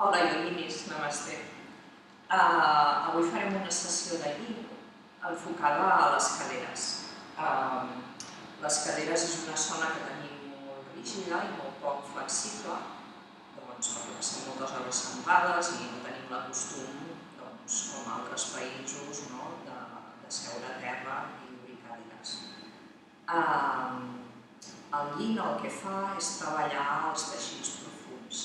Hola, yoginis, namasté. Avui farem una sessió de yin enfocada a les caderes. Les caderes és una zona que tenim molt rígida i molt poc flexible, perquè passem moltes hores sentades i no tenim el costum, com a altres països, de seure a terra i obrir cadires. El yin el que fa és treballar els teixits profunds,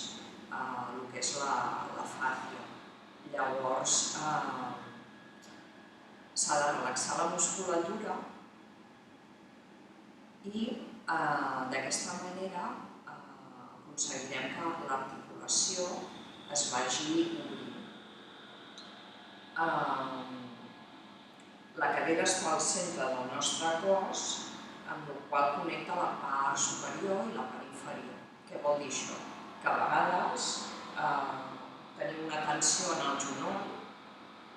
el que és la fàcia. Llavors, s'ha de relaxar la musculatura i d'aquesta manera aconseguirem que l'articulació es vagi obrint. La cadera està al centre del nostre cos, amb el qual connecta la part superior i la part inferior. Què vol dir això? Que a vegades tenim una tensió en el genoll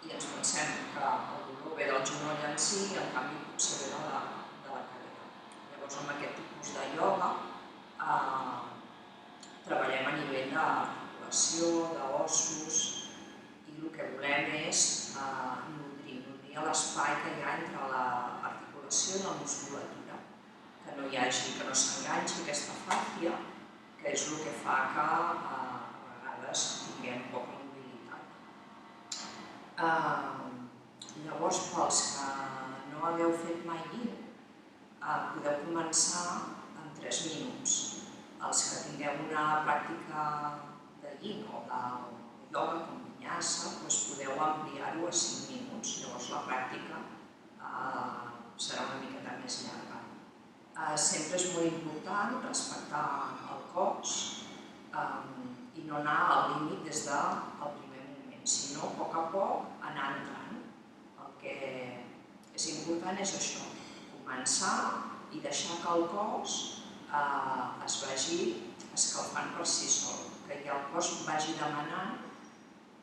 i ens pensem que el dolor ve del genoll en si i en canvi potser ve de la cadera. Llavors, amb aquest tipus de ioga treballem a nivell d'articulació, d'ossos, i el que volem és nodrir l'espai que hi ha entre l'articulació i la musculatura, que no s'enganxi aquesta fàcia, que és el que fa que a vegades tinguem poca mobilitat. Llavors, pels que no hagueu fet mai yin, podeu començar en 3 minuts. Els que tingueu una pràctica de yin o de ioga com vinyasa, podeu ampliar-ho a 5 minuts. Llavors la pràctica serà una miqueta més llarga. Sempre és molt important respectar el cos i no anar al límit des del primer moment, sinó a poc anar entrant. El que és important és això, començar i deixar que el cos es vagi escalfant per si sol, que el cos vagi demanant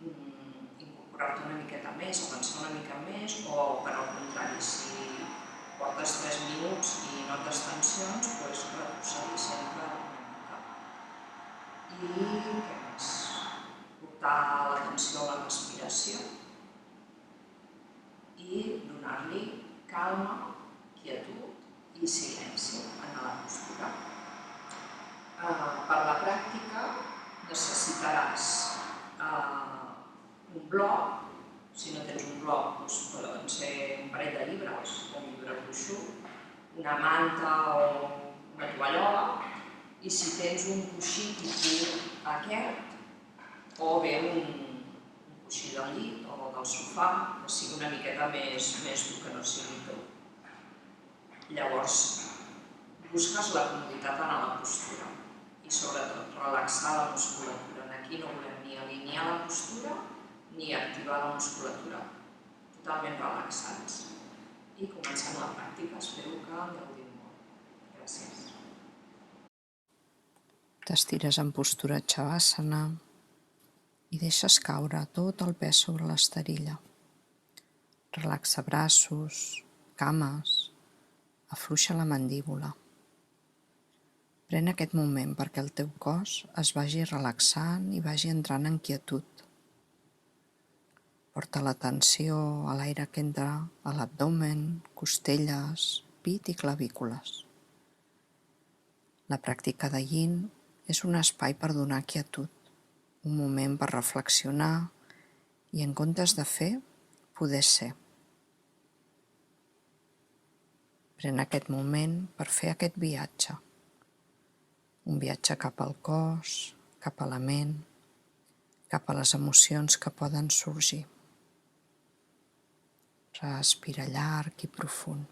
incorporar-te una miqueta més, avançar una mica més, o per al contrari, si portes 3 minuts i notes tensions, retrocedir sempre una mica. I què més? Portar l'atenció a la respiració i donar-li calma, quietud i silenci en la postura. Per la pràctica necessitaràs un bloc. Si no tens un bloc, poden ser un parell de llibres, un llibre gruixut, una manta o una tovallola, i si tens un coixí tipus aquest, o bé un coixí del llit o del sofà, que sigui una miqueta més dur, que no sigui dur. Llavors, busques la comoditat en la postura i sobretot relaxar la musculatura. Aquí no volem ni alinear la postura ni activar la musculatura, totalment relaxats. I comencem la pràctica, espero que en gaudiu molt. Gràcies. T'estires en postura Shavasana i deixes caure tot el pes sobre l'esterilla. Relaxa braços, cames, afluixa la mandíbula. Pren aquest moment perquè el teu cos es vagi relaxant i vagi entrant en quietud. Porta l'atenció a l'aire que entra a l'abdomen, costelles, pit i clavícules. La pràctica de yin és un espai per donar quietud, un moment per reflexionar i, en comptes de fer, poder ser. Pren aquest moment per fer aquest viatge. Un viatge cap al cos, cap a la ment, cap a les emocions que poden sorgir. Respira llarg i profund.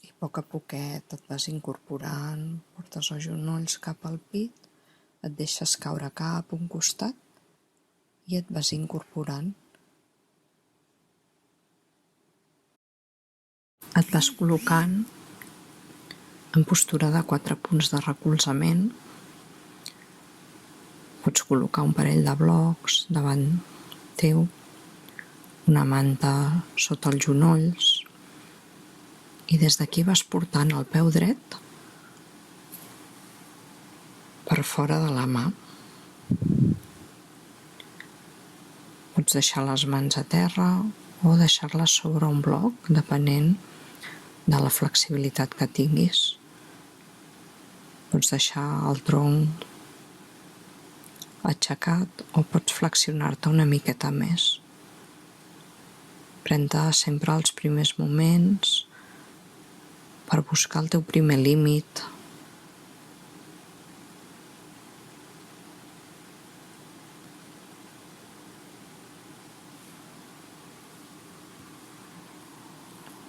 I a poquet et vas incorporant, portes els genolls cap al pit, et deixes caure cap a un costat i et vas incorporant. Et vas col·locant en postura de 4 punts de recolzament. Pots col·locar un parell de blocs davant teu una manta sota els genolls i des d'aquí vas portant el peu dret per fora de la mà. Pots deixar les mans a terra o deixar-les sobre un bloc, depenent de la flexibilitat que tinguis. Pots deixar el tronc aixecat o pots flexionar-te una miqueta més. Pren-te sempre els primers moments per buscar el teu primer límit.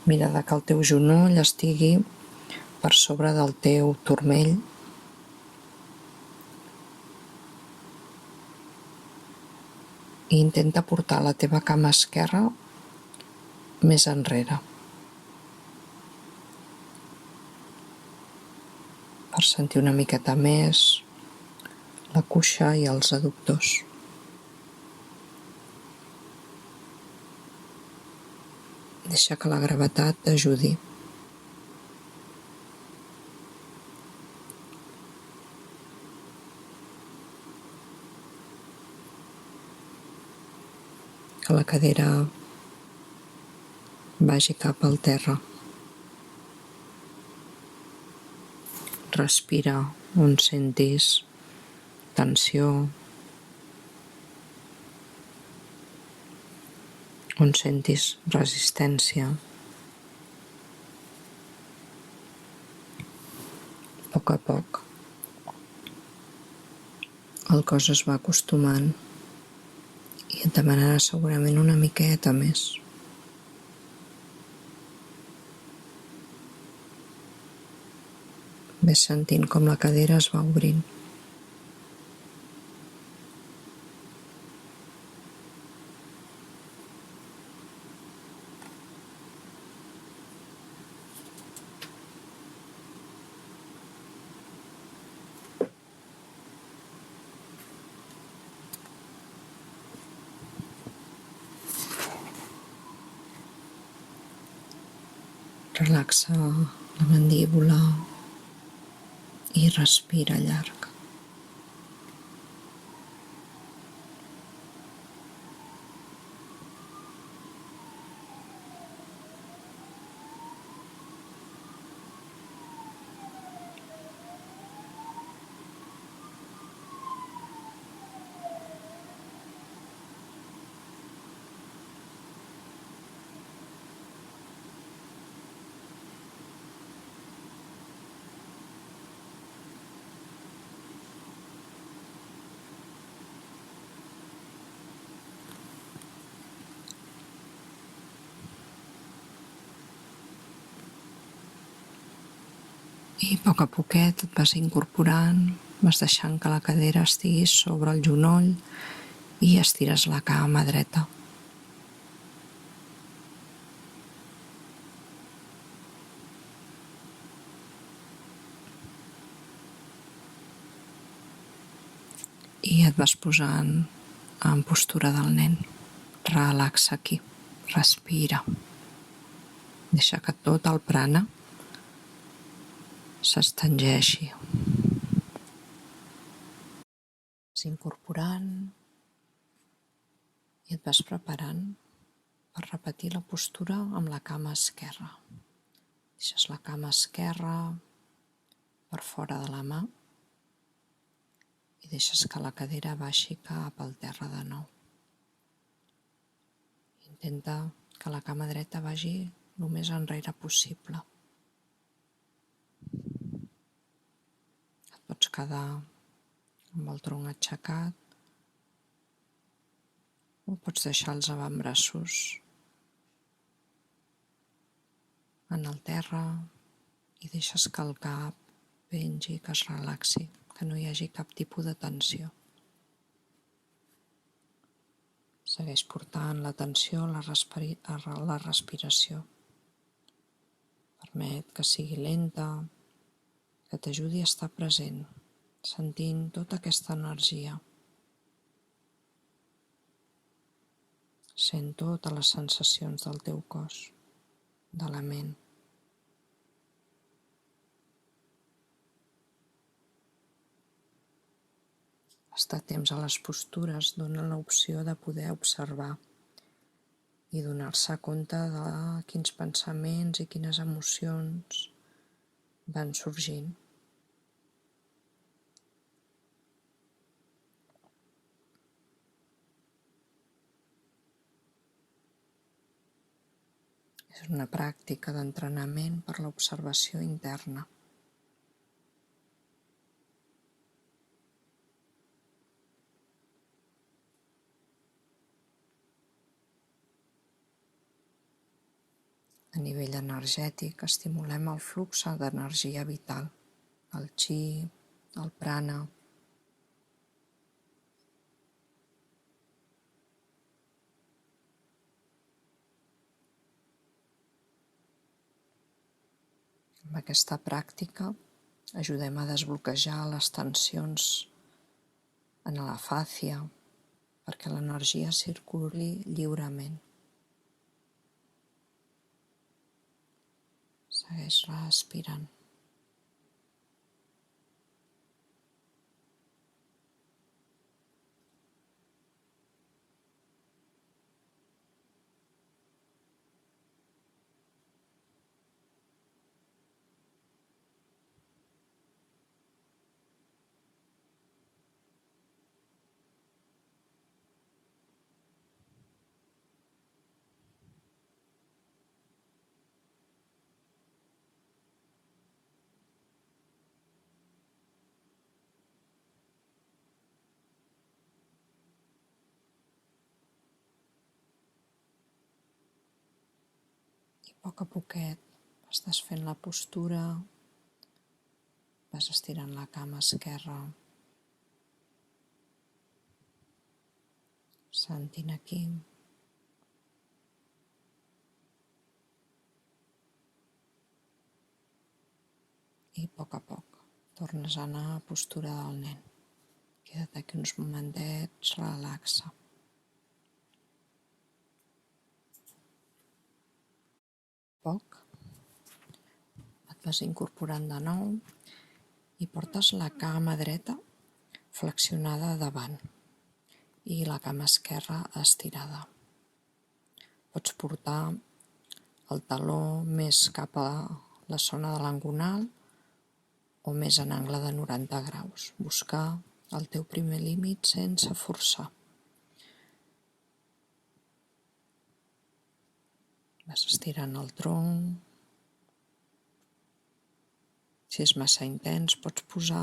Mira que el teu genoll estigui per sobre del teu turmell. I intenta portar la teva cama esquerra més enrere per sentir una miqueta més la cuixa i els adductors. Deixa que la gravetat t'ajudi. Que la cadera vagi cap al terra. Respira on sentis tensió, on sentis resistència. A poc el cos es va acostumant i et demanarà segurament una miqueta més. Ves sentint com la cadera es va obrint. Relaxa la mandíbula i respira llarg. I a poquet et vas incorporant, vas deixant que la cadera estigui sobre el genoll i estires la cama dreta. I et vas posant en postura del nen. Relaxa aquí, respira. Deixa que tot el prana s'estengeixi. Vas incorporant i et vas preparant per repetir la postura amb la cama esquerra. Deixes la cama esquerra per fora de la mà i deixes que la cadera baixi cap al terra de nou. Intenta que la cama dreta vagi el més enrere possible. Et pots quedar amb el tronc aixecat o pots deixar els avantbraços en el terra i deixes que el cap pengi, que es relaxi, que no hi hagi cap tipus de tensió. Segueix portant l'atenció a la respiració. Permet que sigui lenta, que t'ajudi a estar present, sentint tota aquesta energia. Sent totes les sensacions del teu cos, de la ment. Estar temps a les postures dona l'opció de poder observar i donar-se compte de quins pensaments i quines emocions van sorgint. És una pràctica d'entrenament per l'observació interna. A nivell energètic, estimulem el flux d'energia vital, el chi, el prana. Amb aquesta pràctica ajudem a desbloquejar les tensions en la fàscia perquè l'energia circuli lliurement. Segueix respirant. I a poquet vas desfent la postura, vas estirant la cama esquerra, sentint aquí. I a poc tornes a anar a postura del nen. Queda't aquí uns momentets, relaxa. Poc et vas incorporant de nou i portes la cama dreta flexionada davant i la cama esquerra estirada. Pots portar el taló més cap a la zona de l'engonal o més en angle de 90 graus. Buscar el teu primer límit sense forçar. Vas estirant el tronc. Si és massa intens, pots posar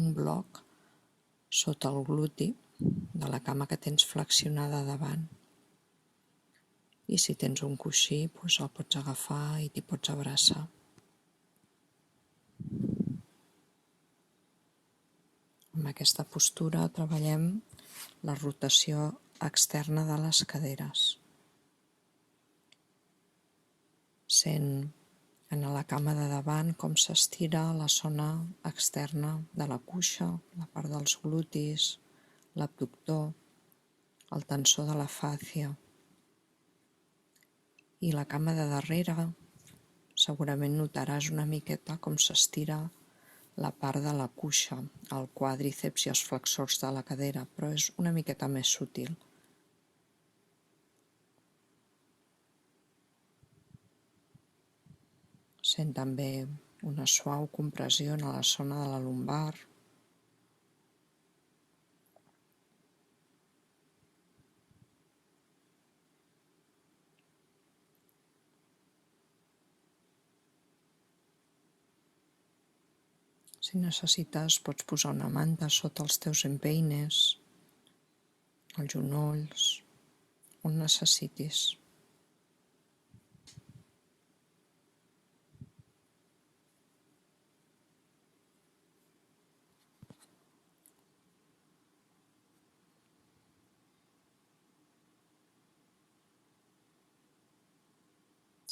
un bloc sota el gluti de la cama que tens flexionada davant. I si tens un coixí, doncs el pots agafar i t'hi pots abraçar. Amb aquesta postura treballem la rotació externa de les caderes. Sent en la cama de davant com s'estira la zona externa de la cuixa, la part dels glutis, l'abductor, el tensor de la fàscia. I la cama de darrere segurament notaràs una miqueta com s'estira la part de la cuixa, el quàdriceps i els flexors de la cadera, però és una miqueta més sutil. Sent també una suau compressió en la zona de la lumbar. Si necessites, pots posar una manta sota els teus empeines, els genolls, on necessitis.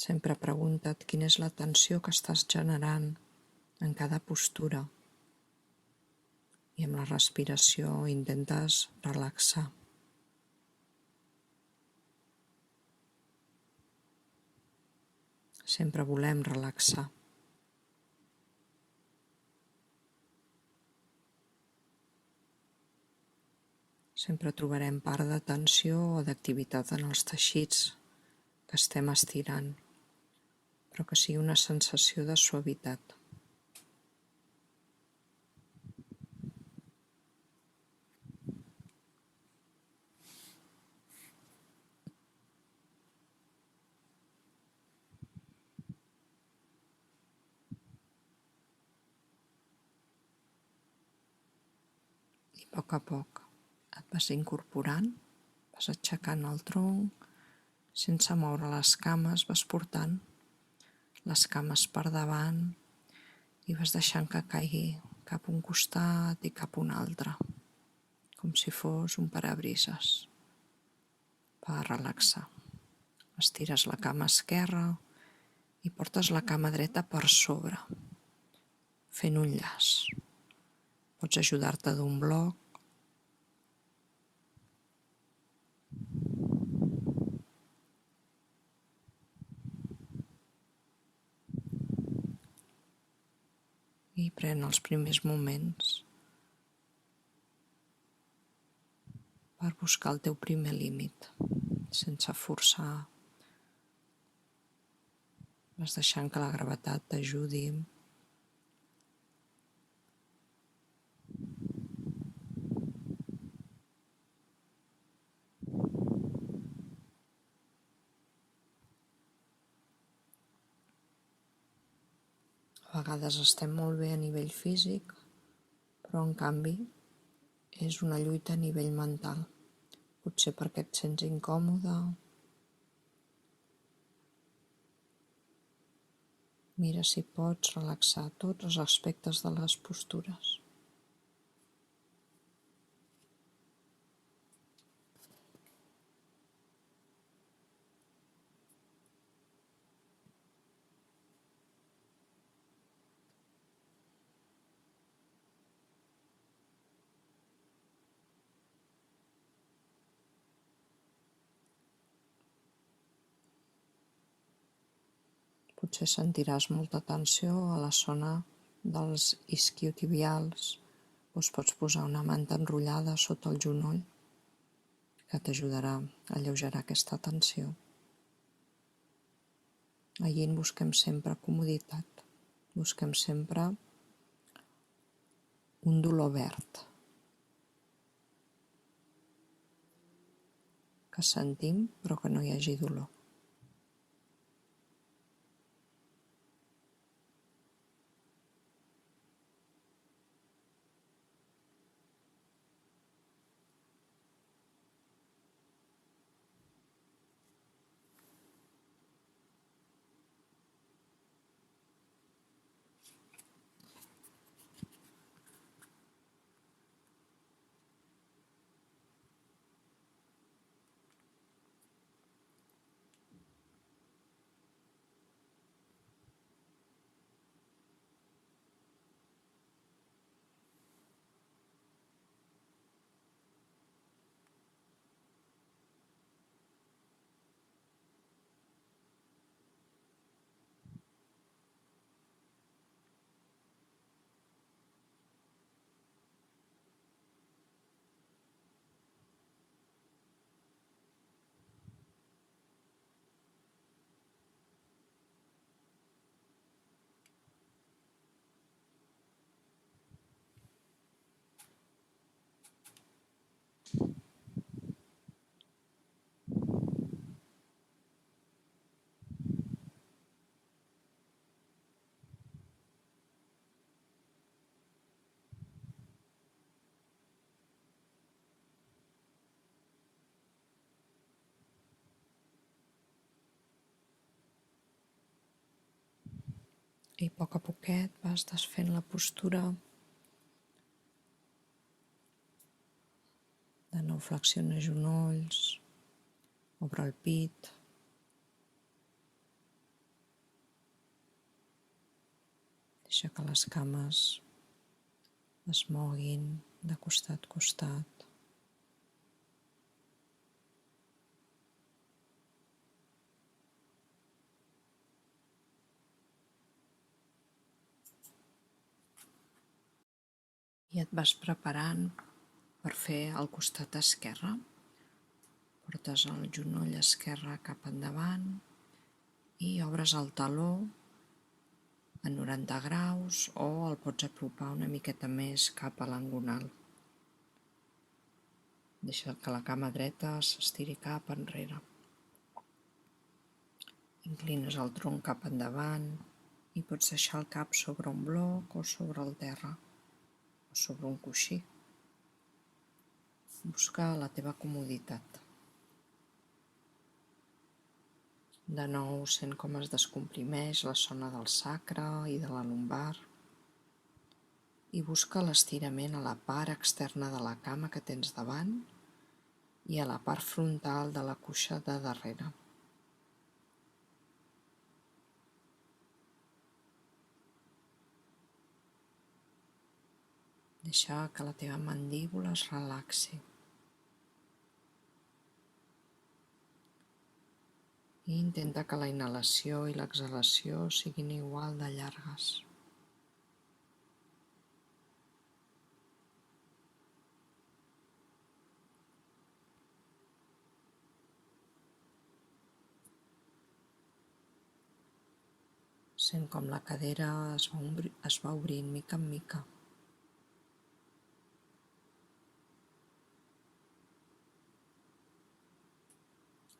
Sempre pregunta't quina és la tensió que estàs generant en cada postura i amb la respiració intentes relaxar. Sempre volem relaxar. Sempre trobarem part de tensió o d'activitat en els teixits que estem estirant, però que sigui una sensació de suavitat. I a poc et vas incorporant, vas aixecant el tronc, sense moure les cames, vas portant les cames per davant i vas deixant que caigui cap a un costat i cap a un altre, com si fos un parabrises per relaxar. Estires la cama esquerra i portes la cama dreta per sobre, fent un llaç. Pots ajudar-te d'un bloc i pren els primers moments per buscar el teu primer límit, sense forçar. Vas deixant que la gravetat t'ajudi. A vegades estem molt bé a nivell físic, però en canvi és una lluita a nivell mental. Potser perquè et sents incòmode. Mira si pots relaxar tots els aspectes de les postures. Potser sentiràs molta tensió a la zona dels isquiotibials, o es pots posar una manta enrotllada sota el genoll que t'ajudarà a alleugerar aquesta tensió. Allí en busquem sempre comoditat, busquem sempre un dolor verd que sentim però que no hi hagi dolor. I a poquet vas desfent la postura. De nou flexiona genolls, obre el pit. Deixa que les cames es moguin de costat a costat. I et vas preparant per fer el costat esquerre. Portes el genoll esquerre cap endavant i obres el taló a 90 graus o el pots apropar una miqueta més cap a l'engonal. Deixa que la cama dreta s'estiri cap enrere. Inclines el tronc cap endavant i pots deixar el cap sobre un bloc o sobre el terra o sobre un coixí. Busca la teva comoditat. De nou sent com es descomprimeix la zona del sacre i de la lumbar i busca l'estirament a la part externa de la cama que tens davant i a la part frontal de la cuixa de darrere. Deixa que la teva mandíbula es relaxi. I intenta que la inhalació i l'exhalació siguin igual de llargues. Sent com la cadera es va obrint mica en mica.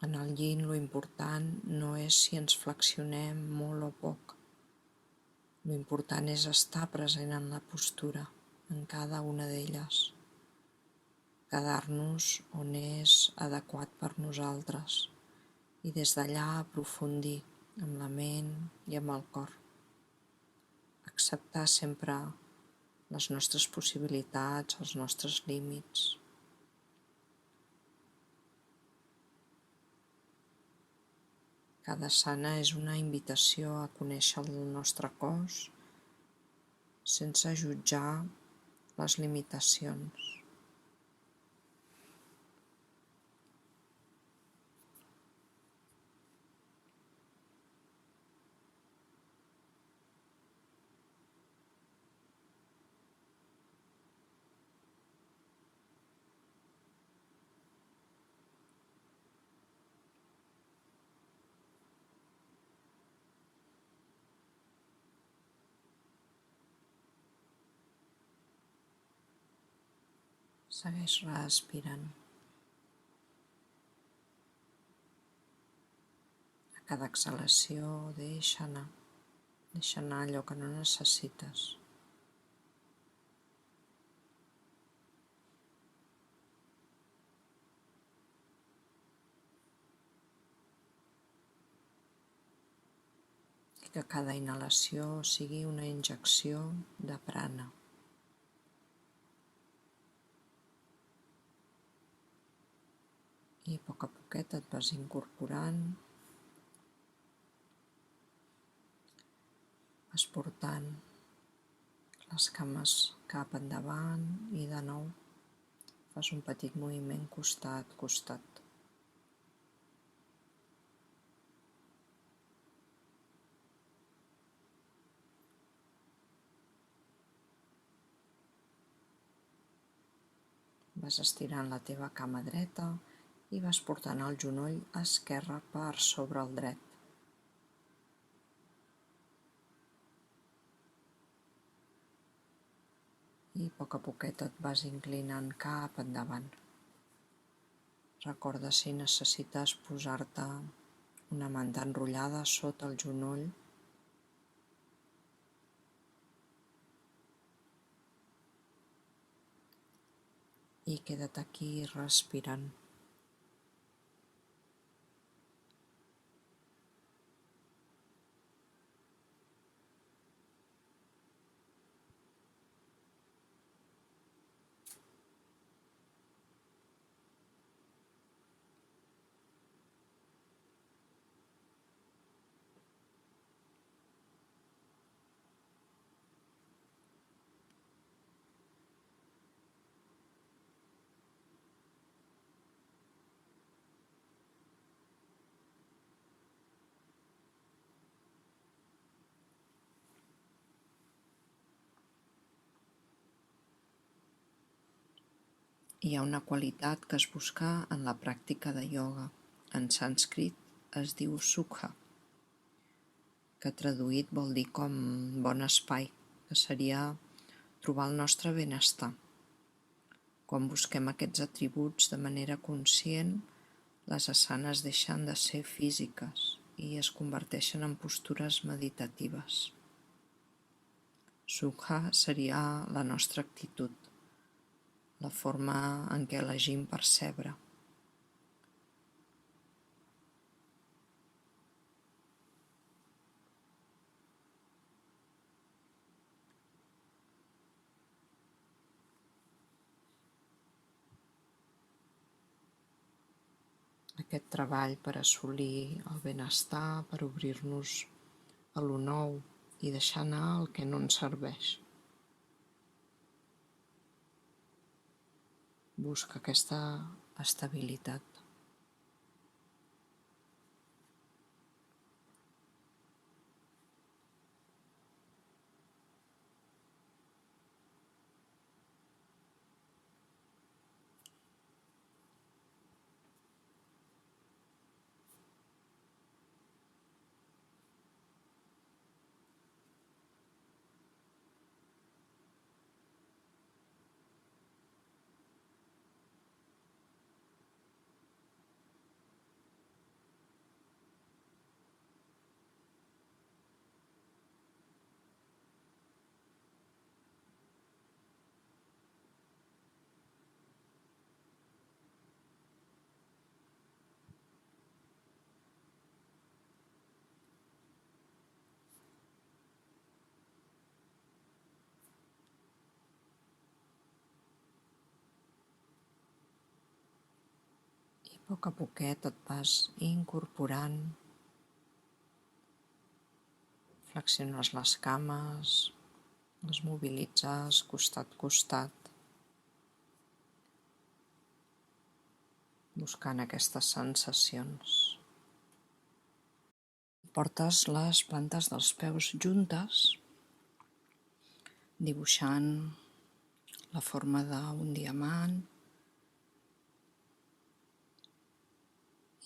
En el yin lo important no és si ens flexionem molt o poc. Lo important és estar present en la postura, en cada una d'elles. Quedar-nos on és adequat per nosaltres i des d'allà aprofundir amb la ment i amb el cor. Acceptar sempre les nostres possibilitats, els nostres límits. Cada asana és una invitació a conèixer el nostre cos sense jutjar les limitacions. Segueix respirant. A cada exhalació deixa anar allò que no necessites. I que cada inhalació sigui una injecció de prana. I a poc et vas incorporant, vas portant les cames cap endavant i de nou fas un petit moviment costat. Vas estirant la teva cama dreta i vas portant el genoll esquerre per sobre el dret. I a poquet et vas inclinant cap endavant. Recorda si necessites posar-te una manta enrotllada sota el genoll i queda't aquí respirant. Hi ha una qualitat que es busca en la pràctica de ioga. En sànscrit es diu sukha, que traduït vol dir com bon espai, que seria trobar el nostre benestar. Quan busquem aquests atributs de manera conscient, les asanes deixen de ser físiques i es converteixen en postures meditatives. Sukha seria la nostra actitud, la forma en què elegim percebre. Aquest treball per assolir el benestar, per obrir-nos a lo nou i deixar anar el que no ens serveix. Busca aquesta estabilitat. I a poc poquet et vas incorporant, flexiones les cames, les mobilitzes costat a costat, buscant aquestes sensacions. Portes les plantes dels peus juntes, dibuixant la forma d'un diamant,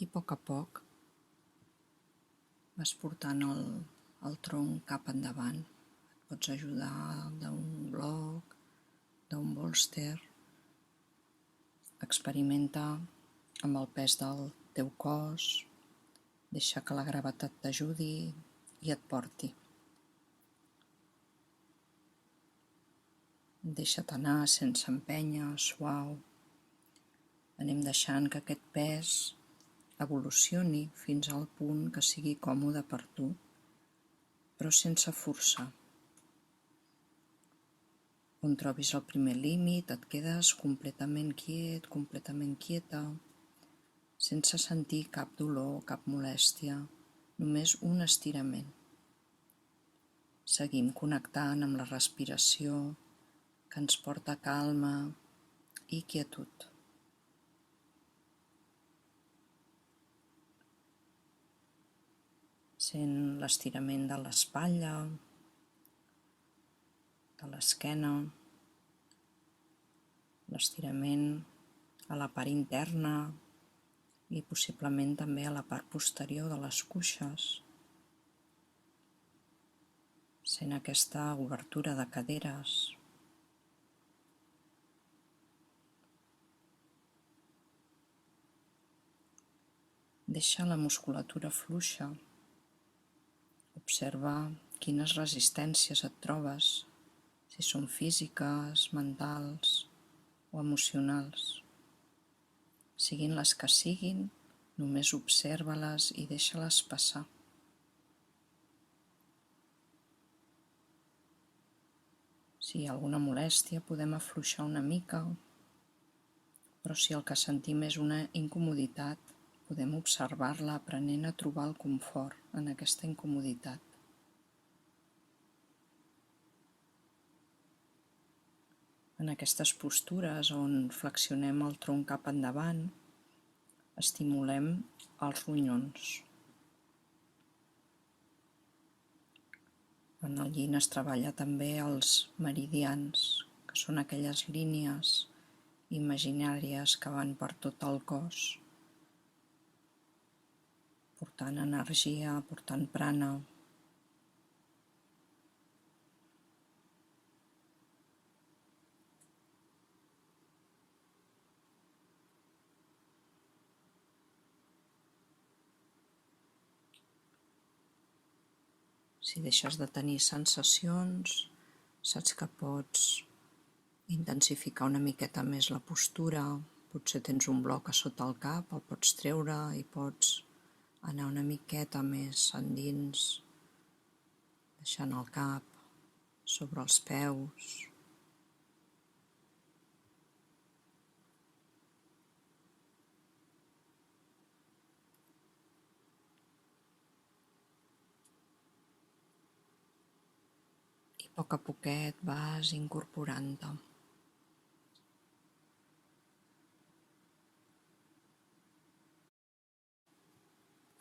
i a poc vas portant el tronc cap endavant. Et pots ajudar d'un bloc, d'un bòlster. Experimenta amb el pes del teu cos, deixa que la gravetat t'ajudi i et porti. Deixa't anar sense empènyer, suau. Anem deixant que aquest pes evolucioni fins al punt que sigui còmode per tu, però sense forçar. On trobis el primer límit, et quedes completament quiet, completament quieta, sense sentir cap dolor, cap molèstia, només un estirament. Seguim connectant amb la respiració, que ens porta calma i quietud. Sent l'estirament de l'espatlla, de l'esquena, l'estirament a la part interna i possiblement també a la part posterior de les cuixes. Sent aquesta obertura de caderes. Deixa la musculatura fluixa. Observa quines resistències et trobes, si són físiques, mentals o emocionals. Siguin les que siguin, només observa-les i deixa-les passar. Si hi ha alguna molèstia, podem afluixar una mica, però si el que sentim és una incomoditat, podem observar-la aprenent a trobar el confort en aquesta incomoditat. En aquestes postures on flexionem el tronc cap endavant, estimulem els ronyons. En el yin es treballa també els meridians, que són aquelles línies imaginàries que van per tot el cos, portant energia, portant prana. Si deixes de tenir sensacions, saps que pots intensificar una miqueta més la postura. Potser tens un bloc a sota el cap, el pots treure i pots anar una miqueta més endins, deixant el cap sobre els peus. I a poc poquet vas incorporant-te.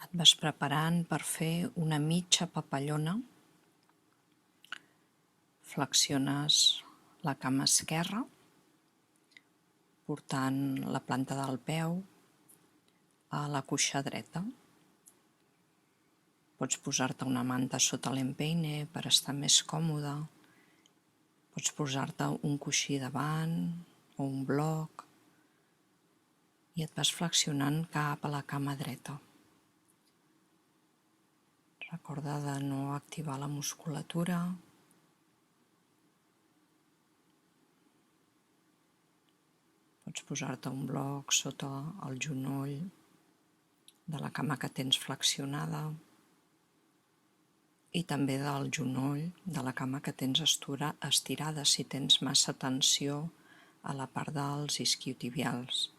Et vas preparant per fer una mitja papallona. Flexiones la cama esquerra, portant la planta del peu a la cuixa dreta. Pots posar-te una manta sota l'empeine per estar més còmode. Pots posar-te un coixí davant o un bloc i et vas flexionant cap a la cama dreta. Recorda de no activar la musculatura. Pots posar-te un bloc sota el genoll de la cama que tens flexionada i també del genoll de la cama que tens estirada si tens massa tensió a la part dels isquiotibials.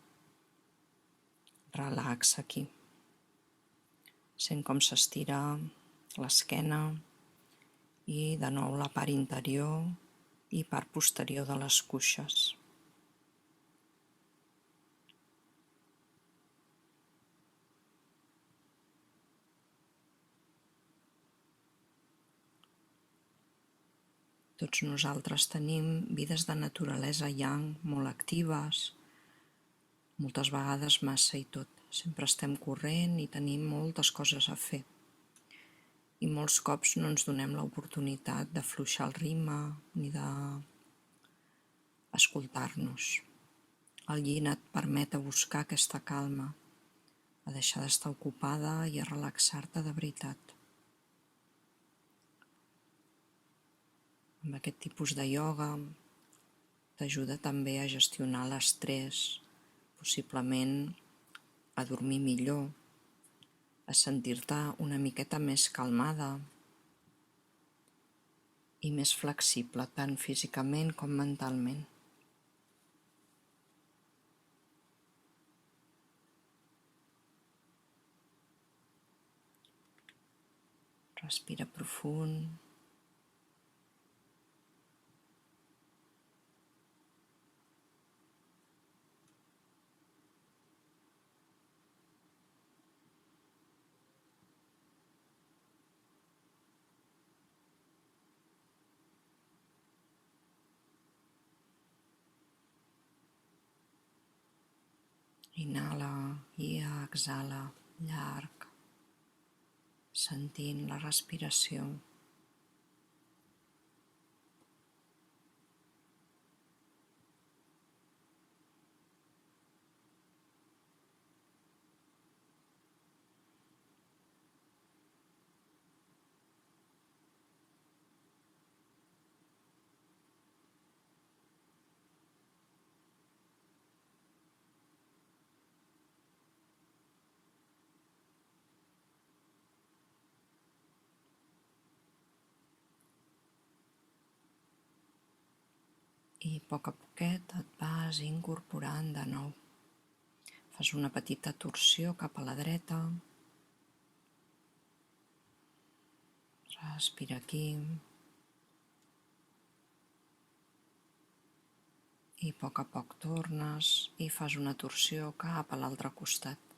Relaxa aquí. Sent com s'estira l'esquena i de nou la part interior i part posterior de les cuixes. Tots nosaltres tenim vides de naturalesa yang molt actives, moltes vegades massa i tot. Sempre estem corrent i tenim moltes coses a fer. I molts cops no ens donem l'oportunitat d'afluixar el ritme ni d'escoltar-nos. El yin et permet a buscar aquesta calma, a deixar d'estar ocupada i a relaxar-te de veritat. Amb aquest tipus de ioga t'ajuda també a gestionar l'estrès, possiblement a dormir millor, a sentir-te una miqueta més calmada i més flexible, tant físicament com mentalment. Respira profund. Inhala i exhala llarg, sentint la respiració. I a poc et vas incorporant de nou. Fas una petita torsió cap a la dreta. Respira aquí. I a poc tornes i fas una torsió cap a l'altre costat.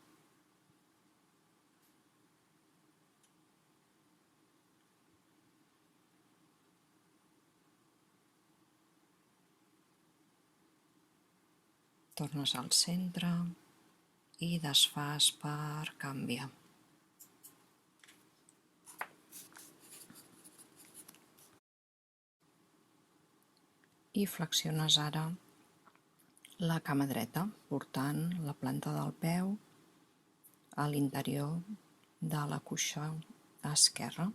Tornes al centre i desfas per canviar. I flexiones ara la cama dreta, portant la planta del peu a l'interior de la cuixa esquerra.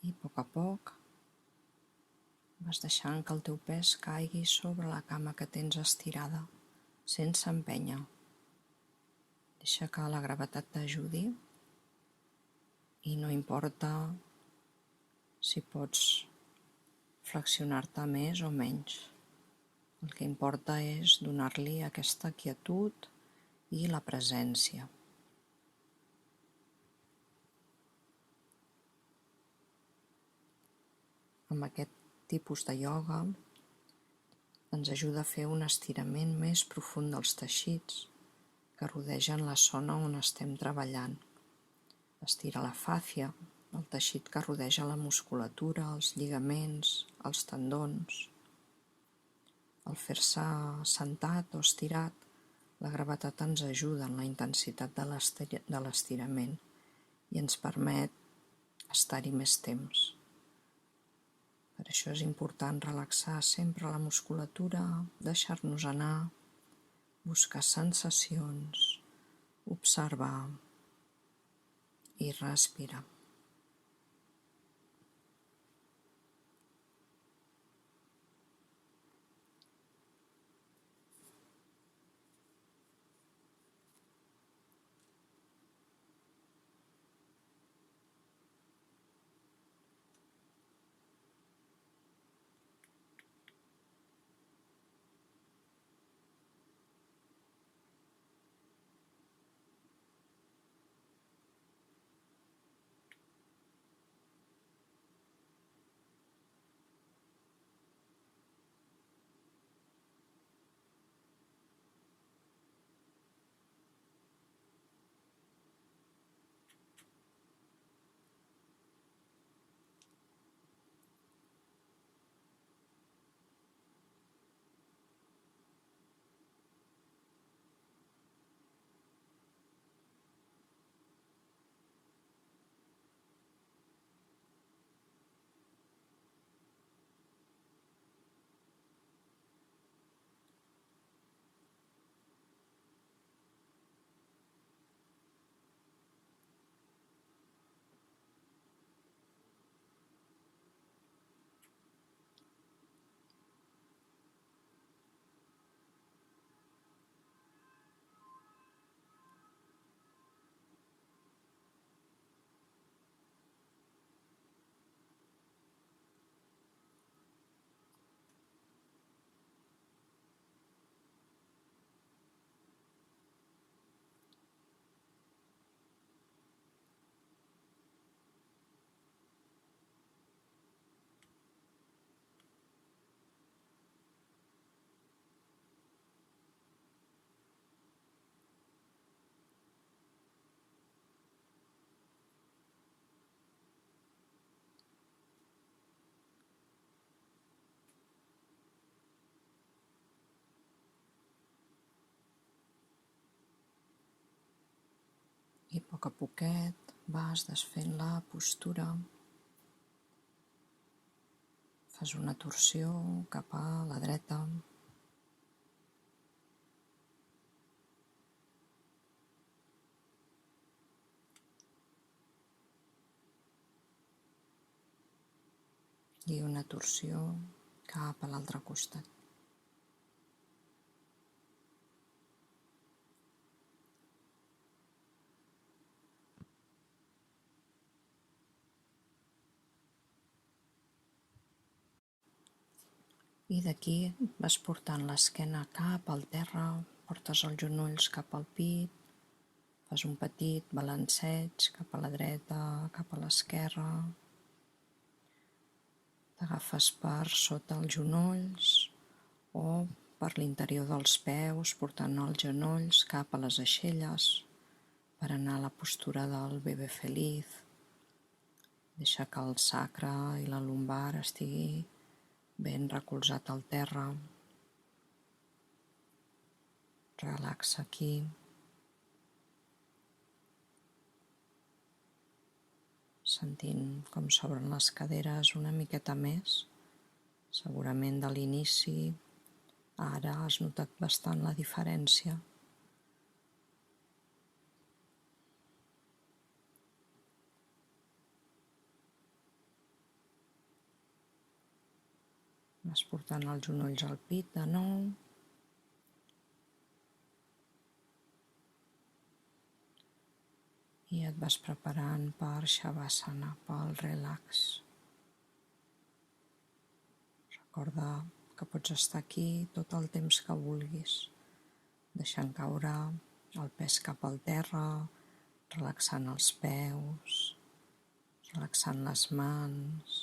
I a poc vas deixant que el teu pes caigui sobre la cama que tens estirada, sense empènyer. Deixa que la gravetat t'ajudi i no importa si pots flexionar-te més o menys. El que importa és donar-li aquesta quietud i la presència. Amb aquest tipus de ioga ens ajuda a fer un estirament més profund dels teixits que rodegen la zona on estem treballant. Estira la fàcia, el teixit que rodeja la musculatura, els lligaments, els tendons. Al fer-se sentat o estirat, la gravetat ens ajuda en la intensitat de l'estirament i ens permet estar-hi més temps. Per això és important relaxar sempre la musculatura, deixar-nos anar, buscar sensacions, observar i respirar. I a poquet vas desfent la postura. Fas una torsió cap a la dreta. I una torsió cap a l'altre costat. I d'aquí vas portant l'esquena cap al terra, portes els genolls cap al pit, fas un petit balanceig cap a la dreta, cap a l'esquerra. T'agafes per sota els genolls o per l'interior dels peus, portant els genolls cap a les aixelles per anar a la postura del bebè feliç. Deixa que el sacre i la lumbar estigui ben recolzat al terra. Relaxa aquí. Sentint com s'obren les caderes una miqueta més. Segurament de l'inici, ara has notat bastant la diferència. Vas portant els genolls al pit de nou. I et vas preparant per Shavasana, pel relax. Recorda que pots estar aquí tot el temps que vulguis, deixant caure el pes cap al terra, relaxant els peus, relaxant les mans,